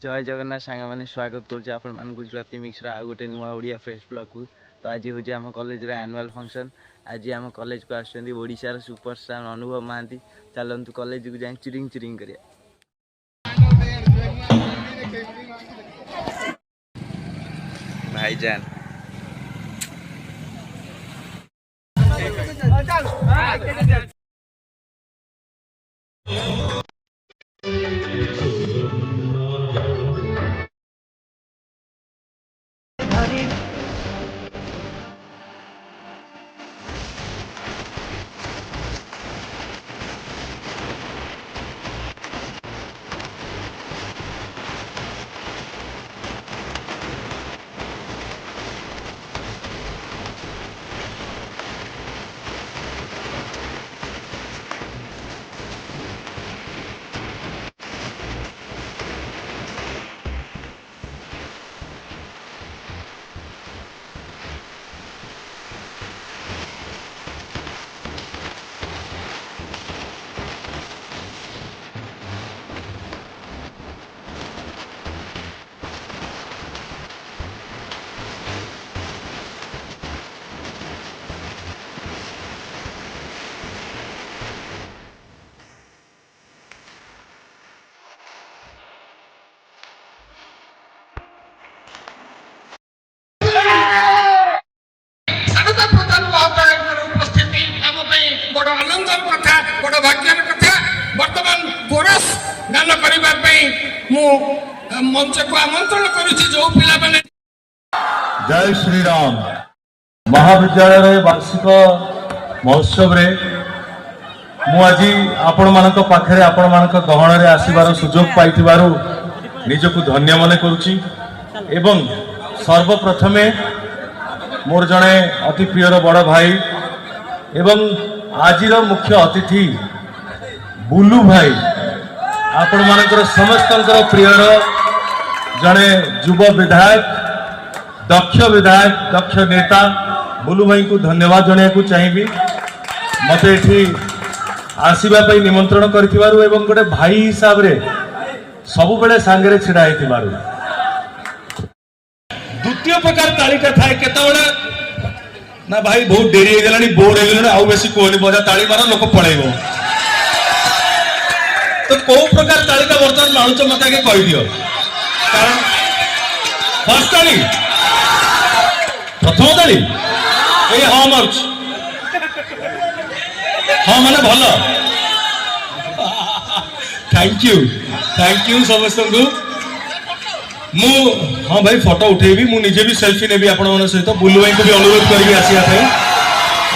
जय जगन्नाथ सांग मैंने स्वागत करुँ गुजराती मिक्सर आउ गोटे नुआ ओडिया फेस ब्लॉग को। तो आज हूँ आम कॉलेज एनुअल फंक्शन। आज आम कॉलेज को आसार सुपरस्टार अनुभव महांती। चलतु कॉलेज को जाए चिरिंग चिरिंग कर भाईजान मंच को आमंत्रण करुछि जो पिला माने। जय श्री राम। महाविद्यालय वार्षिक महोत्सव रे मु आज आपण मानक पाखरे आपण मानक गहन रे आसीबार सुजोग पाइथिबारु निजकु धन्य मने करूछि। एवं सर्वप्रथमे मोर जणे अति प्रियर बड़ भाई एवं आजिर मुख्य अतिथि बुलू भाई आपण मानकर समस्तंकर प्रियर जड़े युव विधायक दक्ष नेता बुलू भाई को धन्यवाद जनाया चाहिए मत ये आसवाई निमंत्रण करिथिबारु एवं गोटे भाई हिसाब रे सब बेले सांगे छिड़ा होइथिबारु। द्वितीय प्रकार तालिका थाए केतबेले ना भाई बहुत डेरी हो गलानी बोर्ड हो गलानी आउ बेसी कोनी बजा ताली मार लोक पळेइबो तो कौ प्रकार तालिका बर्तमान मानुच मत आगे कह दियो। कारण फर्स्ट ताली प्रथम ताली ए हाँ मार्च हाँ माने भल थैंक यू समस्त को मु हाँ भाई फोटो उठेबी मु निजे भी सेल्फी नेबी आपण मन सहित बुलू भाई को भी अनुरोध करी आसिया थे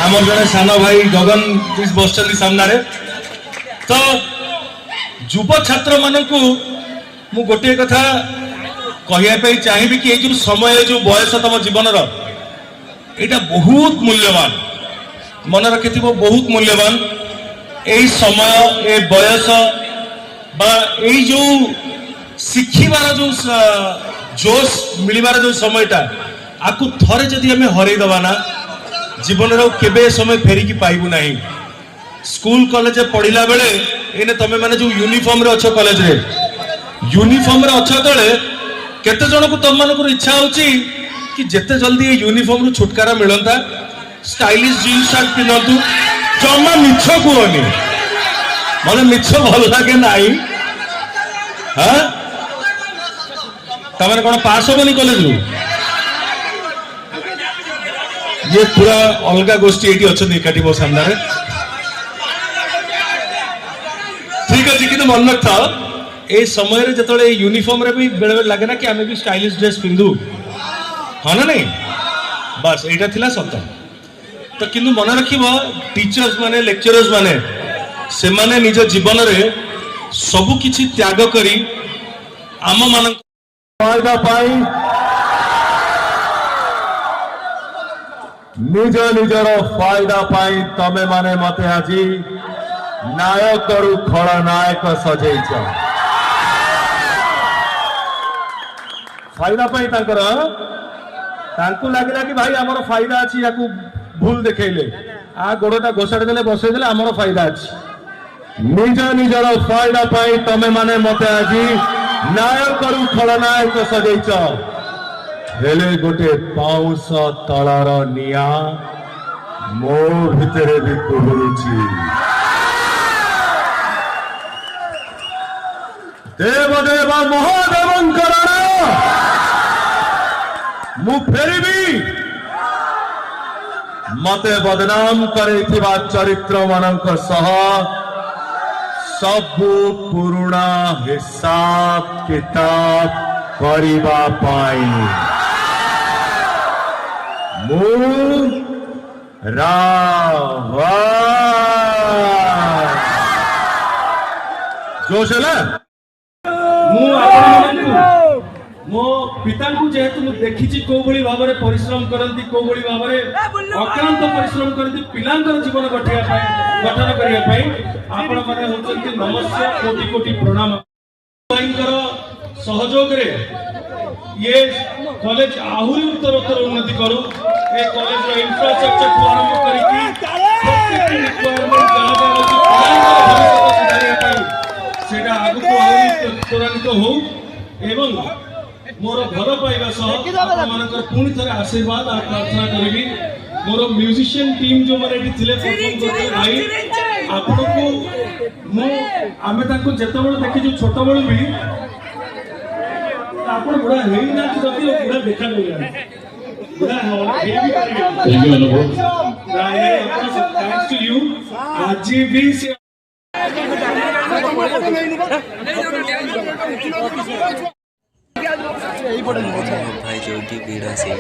आमर जने सानो भाई गगन बस सामने रे। तो युव छात्र मानकु मु गोटे कथा कहवाई चाहिए कि जो समय जो बयस तुम जीवन यहाँ बहुत मूल्यवान मन रखि बहुत मूल्यवान यही समय ए बयस बा यही जो शिखिबार जो जोश मिलबार जो समयटा आपको थरे जदि हमें हरई दबा ना जीवन केबे समय फेरिकी पाइबू नहीं। स्कूल कॉलेज पढ़िला बेले एने तमे माने जो यूनिफॉर्म रे अच्छो कॉलेज रे यूनिफॉर्म रे अच्छो तले केते जन को तम मानकर इच्छा होची कि जेते जल्दी ये यूनिफॉर्म रो छुटकारा मिलंता स्टाइलिश जीन्स शर्ट पिनंतु जम्मा मिछ कोनी माने मिछ भल लागे नाही। हां तमने कोन पास होबनी कॉलेज रो ये पूरा अलगा गोष्ठी एटी अछन एकाटी बो सामने रे ठीक अच्छे कि मन रखा ए समय जो यूनिफॉर्म रे भी बेले बेले लगे ना कि आमे भी स्टाइलिश ड्रेस पिंधु हाँ ना नहीं बस यहाँ थिला सत। तो किंतु मन रखिबो टीचर्स माने लेक्चरर्स माने से माने निज जीवन रे सब किछि त्याग करी आम मान फायदा पाई निज निजर फायदा पाई तमे माने मते आजी नायक रु खलनायक सजेइछ फायदा पाई तांको लगिला कि भाई आमर फायदा अच्छी या भूल देखले आ गोड़टा घोषाड़ी देले बसई देले आमर फायदा अच्छी निज निजर फायदा पाई तमे माने मते आज ନାୟକରୁ ଖଳନାୟକ ସଜେଇଛ ହେଲେ ଗୋଟେ ପାଉଁଶ ତଳର ନିଆଁ ମୋ ଭିତରେ ବି କୁହୁରୁଛି। ଦେବଦେବ ମହାଦେବଙ୍କର ମୁଁ ଫେରିବି। ମତେ ବଦନାମ କରିଥିବା ଚରିତ୍ର ମାନଙ୍କ ସହ ସବୁ ପୁରୁଣା ହିସାବ କିତାବ କରିବା ପାଇଁ ମୁଁ जोश है मो पिता जेहेतु मुझे देखी कौ भाव में परिश्रम करती कौ भाव में अक्लांत परिश्रम करती पिलांकर जीवन गठन करने आपण मैंने होती नमस्कार कोटि कोटि प्रणाम सहयोग रे ये कॉलेज आहुरी उत्तरोत्तर उन्नति करू ए कॉलेज रो इंफ्रास्ट्रक्चर को आरंभ करिकी प्रत्येक रिक्वायरमेंट जहां सेटा आगु को आहुरी त्वरान्वित हो एवं मोर भल पाइबा सह आपण मानकर पुणी थरे आशीर्वाद आ प्रार्थना करिबी। मोर म्यूजिशियन टीम जो माने एठी थिले परफॉर्म करते भाई आपण को मो आमे ताको जेतबेले देखि जो छोट बळ भी आपण बुढ़ा है ही ना तो बुढ़ा देखा नहीं है बुढ़ा है भी थैंक यू अनुभव थैंक्स टू यू आज भी से भाई जोगी बीड़ा से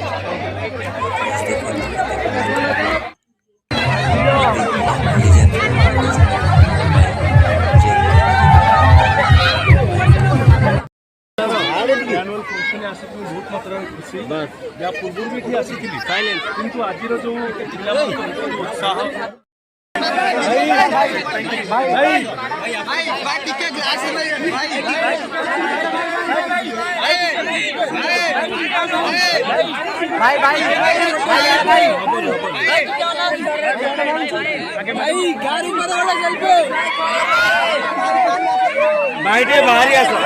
एनुअल फंक्शन आसिक बहुत मात्रा खुशी या पूर्व भी आसी किंतु आज जो जिला उत्साह भाई बाहरी आसो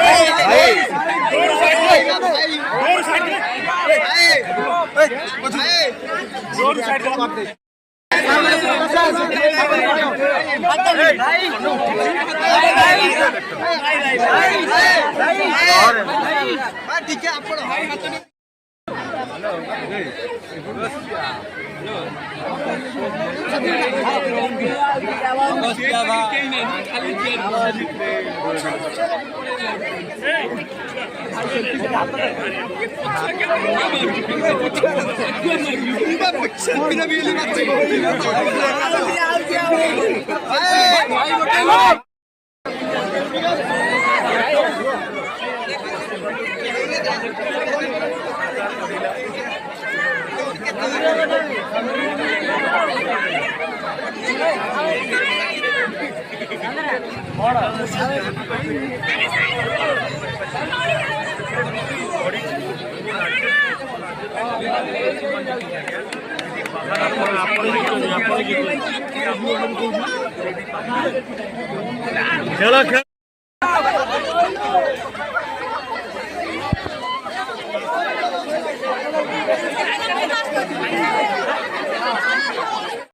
ठीक है आपण खेल खेल